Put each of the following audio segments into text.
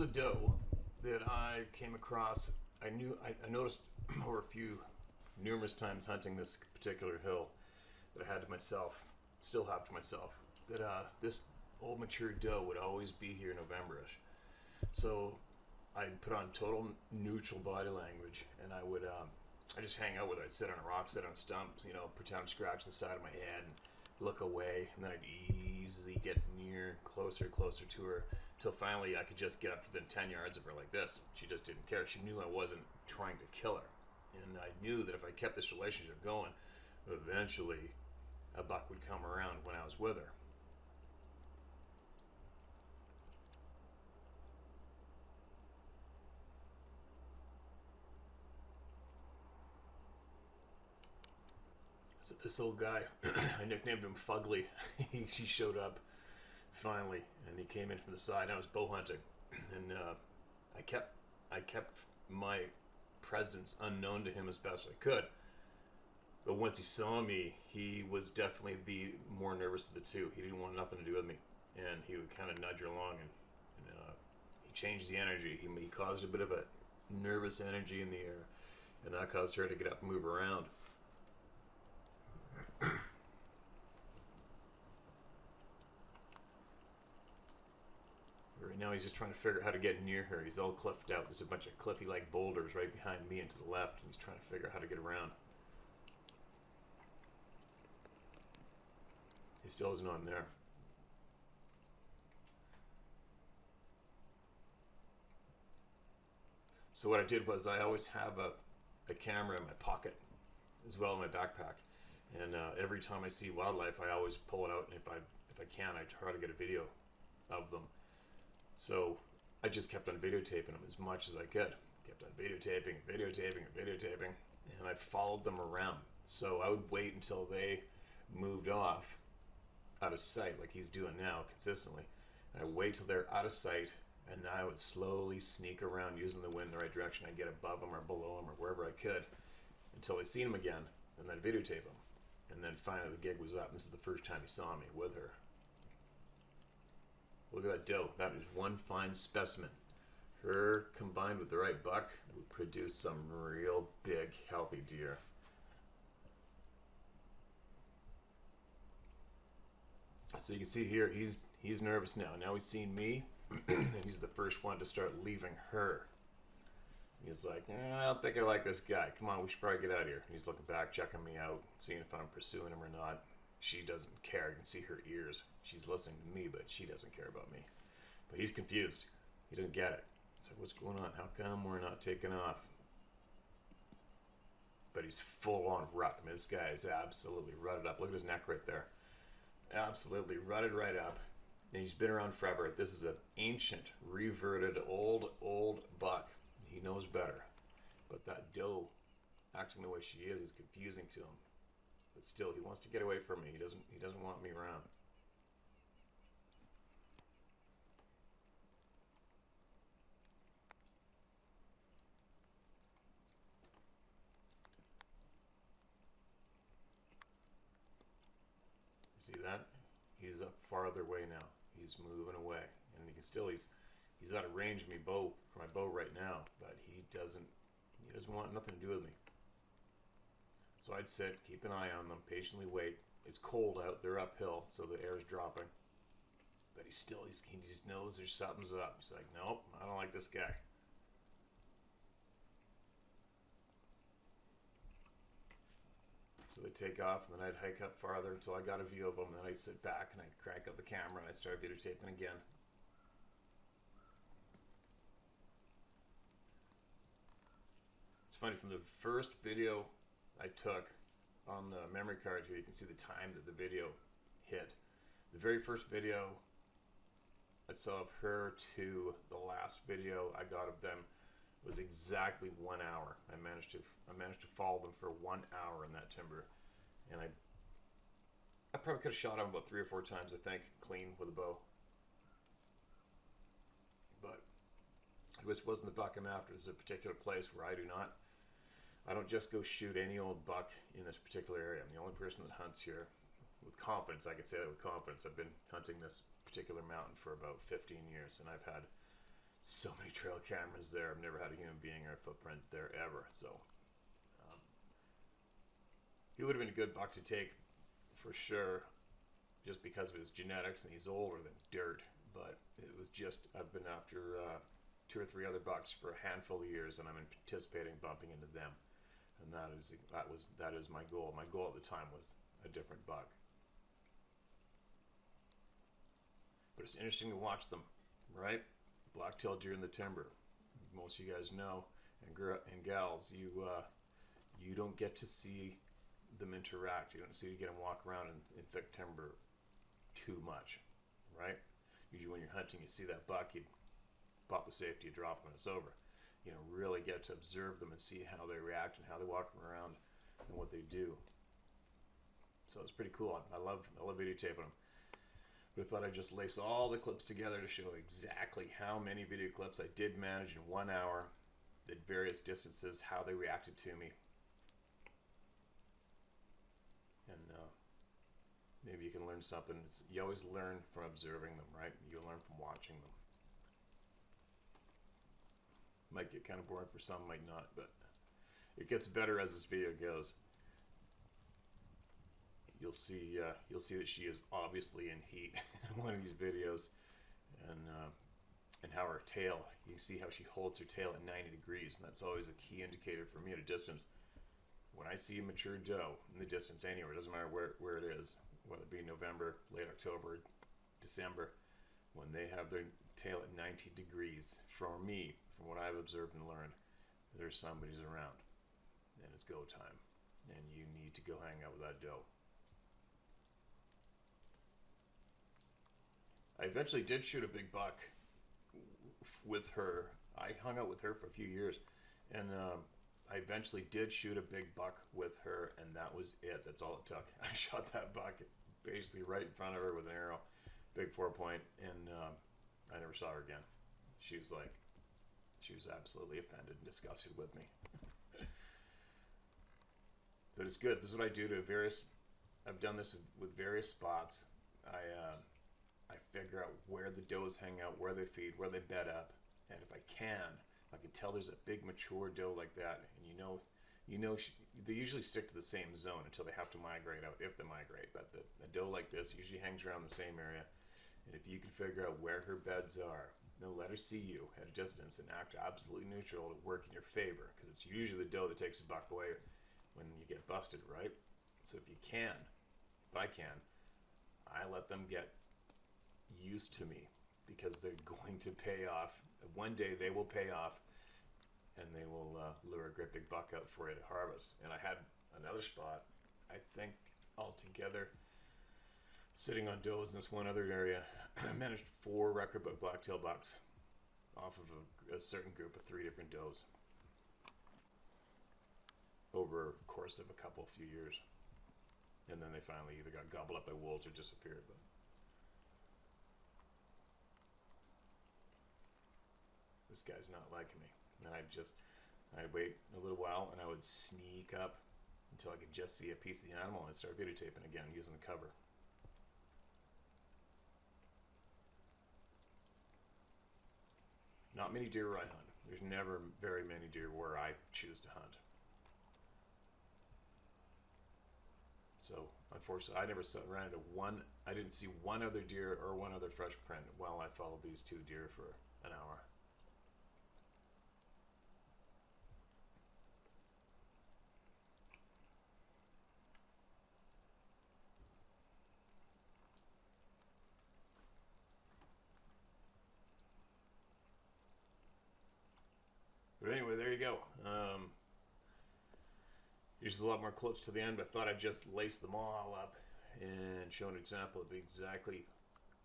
A doe that I came across. I noticed over numerous times hunting this particular hill that I had to myself, still have to myself, that this old mature doe would always be here Novemberish. So I'd put on total neutral body language, and I just hang out with her. I'd sit on a rock, sit on a stump, pretend I'm scratching the side of my head and look away, and then I'd easily get closer to her, till finally I could just get up within 10 yards of her like this. She just didn't care. She knew I wasn't trying to kill her. And I knew that if I kept this relationship going, eventually a buck would come around when I was with her. So this old guy, I nicknamed him Fugly. She showed up finally, and he came in from the side. I was bow hunting, and I kept my presence unknown to him as best I could. But once he saw me, he was definitely the more nervous of the two. He didn't want nothing to do with me, and he would kind of nudge her along, and he changed the energy. He caused a bit of a nervous energy in the air, and that caused her to get up and move around. Right now he's just trying to figure out how to get near her. He's all cliffed out. There's a bunch of cliffy like boulders right behind me and to the left, and he's trying to figure out how to get around. He still isn't on there. So what I did was I always have a camera in my pocket as well in my backpack, and every time I see wildlife, I always pull it out, and if I can, I try to get a video of them. So I just kept on videotaping them as much as I could. Kept on videotaping, and I followed them around. So I would wait until they moved off out of sight, like he's doing now consistently. And I wait till they're out of sight, and then I would slowly sneak around using the wind in the right direction. I'd get above them or below them or wherever I could until I seen them again, and then videotape them. And then finally the gig was up. This is the first time he saw me with her. Look at that doe. That is one fine specimen. Her combined with the right buck would produce some real big, healthy deer. So you can see here, he's nervous now. Now he's seen me, and he's the first one to start leaving her. He's like, I don't think I like this guy. Come on, we should probably get out of here. And he's looking back, checking me out, seeing if I'm pursuing him or not. She doesn't care. You can see her ears. She's listening to me, but she doesn't care about me. But he's confused. He doesn't get it. So what's going on? How come we're not taking off? But he's full on rut. I mean, this guy is absolutely rutted up. Look at his neck right there. Absolutely rutted right up. And he's been around forever. This is an ancient, reverted, old buck. He knows better. But that doe, acting the way she is confusing to him. But still, he wants to get away from me. He doesn't want me around. See that? He's up farther away now. He's moving away, and you can still he's out of range of my bow right now. But he doesn't want nothing to do with me. So I'd sit, keep an eye on them, patiently wait. It's cold out, they're uphill, so the air is dropping. But he just knows there's something's up. He's like, nope, I don't like this guy. So they take off, and then I'd hike up farther until I got a view of them. Then I'd sit back, and I'd crank up the camera, and I'd start videotaping again. It's funny, from the first video I took on the memory card here, you can see the time that the video hit. The very first video I saw of her to the last video I got of them was exactly 1 hour. I managed to follow them for 1 hour in that timber, and I probably could have shot them about 3 or 4 times, I think, clean with a bow. But it wasn't the buck I'm after. This is a particular place where I don't just go shoot any old buck in this particular area. I'm the only person that hunts here with confidence. I can say that with confidence. I've been hunting this particular mountain for about 15 years, and I've had so many trail cameras there. I've never had a human being or a footprint there ever. So he would have been a good buck to take for sure, just because of his genetics, and he's older than dirt. But it was just, I've been after 2 or 3 other bucks for a handful of years, and I'm anticipating bumping into them. And that is my goal. My goal at the time was a different buck. But it's interesting to watch them, right? Black-tailed deer in the timber. Most of you guys know, and gals, you don't get to see them interact. You don't see to get them walk around in thick timber too much, right? Usually when you're hunting, you see that buck, you pop the safety, you drop them, and it's over. You know, really get to observe them and see how they react and how they walk around and what they do. So it's pretty cool. I love videotaping them. But I thought I'd just lace all the clips together to show exactly how many video clips I did manage in 1 hour at various distances, how they reacted to me. And maybe you can learn something. You always learn from observing them, right? You learn from watching them. Might get kind of boring for some, might not, but it gets better as this video goes. You'll see that she is obviously in heat in one of these videos, and how her tail. You see how she holds her tail at 90 degrees, and that's always a key indicator for me at a distance. When I see a mature doe in the distance anywhere, it doesn't matter where it is, whether it be November, late October, December, when they have their tail at 90 degrees, for me, from what I've observed and learned, there's somebody's around, and it's go time, and you need to go hang out with that doe. I eventually did shoot a big buck with her. I hung out with her for a few years, and I eventually did shoot a big buck with her, and that was it. That's all it took. I shot that buck basically right in front of her with an arrow, big 4-point, and I never saw her again. She was absolutely offended and disgusted with me. But it's good. This is what I do to I've done this with various spots. I figure out where the does hang out, where they feed, where they bed up, and if I can tell there's a big mature doe like that, and they usually stick to the same zone until they have to migrate out, if they migrate. But a doe like this usually hangs around the same area, and if you can figure out where her beds are, let her see you at a distance and act absolutely neutral to work in your favor, because it's usually the doe that takes the buck away when you get busted, right? So if I can, I let them get used to me, because they're going to pay off. One day they will pay off, and they will lure a great big buck out for you to harvest. And I had another spot, I think altogether, sitting on does in this one other area. I managed 4 record book blacktail bucks off of a certain group of 3 different does over a course of a few years. And then they finally either got gobbled up by wolves or disappeared. But this guy's not liking me. And I'd wait a little while, and I would sneak up until I could just see a piece of the animal, and I'd start videotaping again using the cover. Not many deer where I hunt. There's never very many deer where I choose to hunt. So unfortunately, I never ran into I didn't see one other deer or one other fresh print while I followed these 2 deer for an hour. But anyway, there you go. Usually a lot more clips to the end, but I thought I'd just lace them all up and show an example of exactly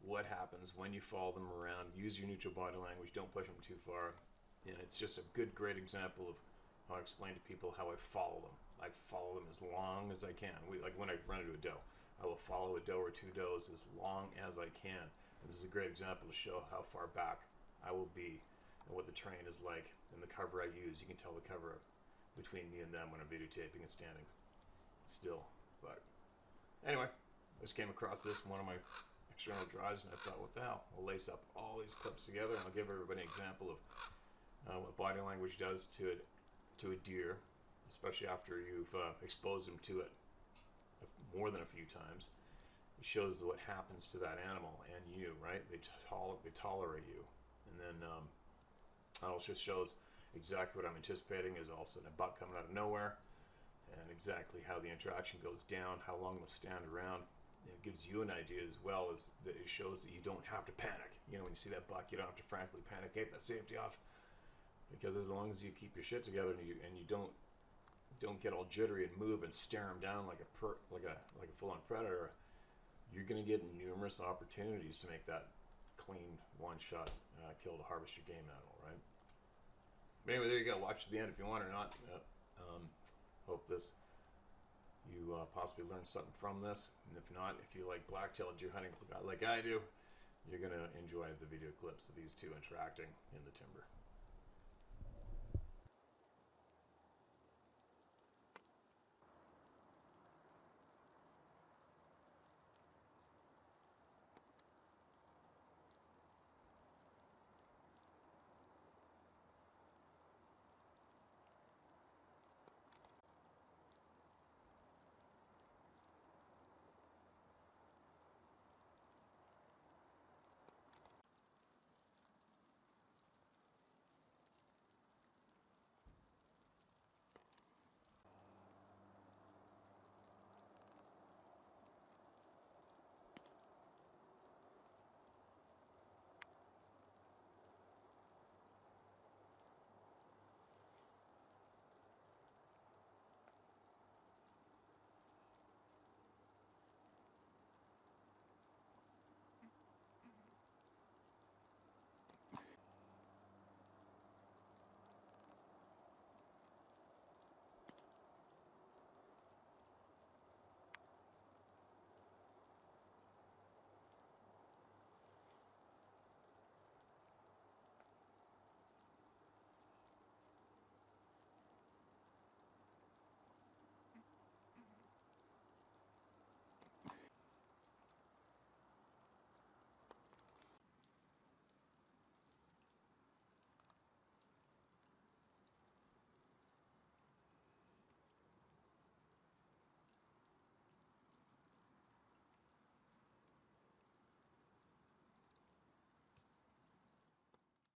what happens when you follow them around. Use your neutral body language. Don't push them too far. And it's just a great example of how I explain to people how I follow them. I follow them as long as I can. Like when I run into a doe, I will follow a doe or 2 does as long as I can. And this is a great example to show how far back I will be and what the terrain is like and the cover I use. You can tell the cover between me and them when I'm videotaping and standing still. But anyway, I just came across this in one of my external drives, and I thought, what the hell? I'll lace up all these clips together, and I'll give everybody an example of what body language does to a deer, especially after you've exposed them to it more than a few times. It shows what happens to that animal and you, right? They tolerate you, and then it also shows exactly what I'm anticipating is all of a sudden a buck coming out of nowhere, and exactly how the interaction goes down, how long they'll stand around. And it gives you an idea as well as that it shows that you don't have to panic. You know, when you see that buck, you don't have to frankly panic. Get that safety off, because as long as you keep your shit together and you don't get all jittery and move and stare them down like a full-on predator, you're going to get numerous opportunities to make that clean one-shot kill to harvest your game animal, right? But anyway, there you go. Watch to the end if you want or not. Hope you possibly learned something from this. And if not, if you like black-tailed deer hunting like I do, you're going to enjoy the video clips of these two interacting in the timber.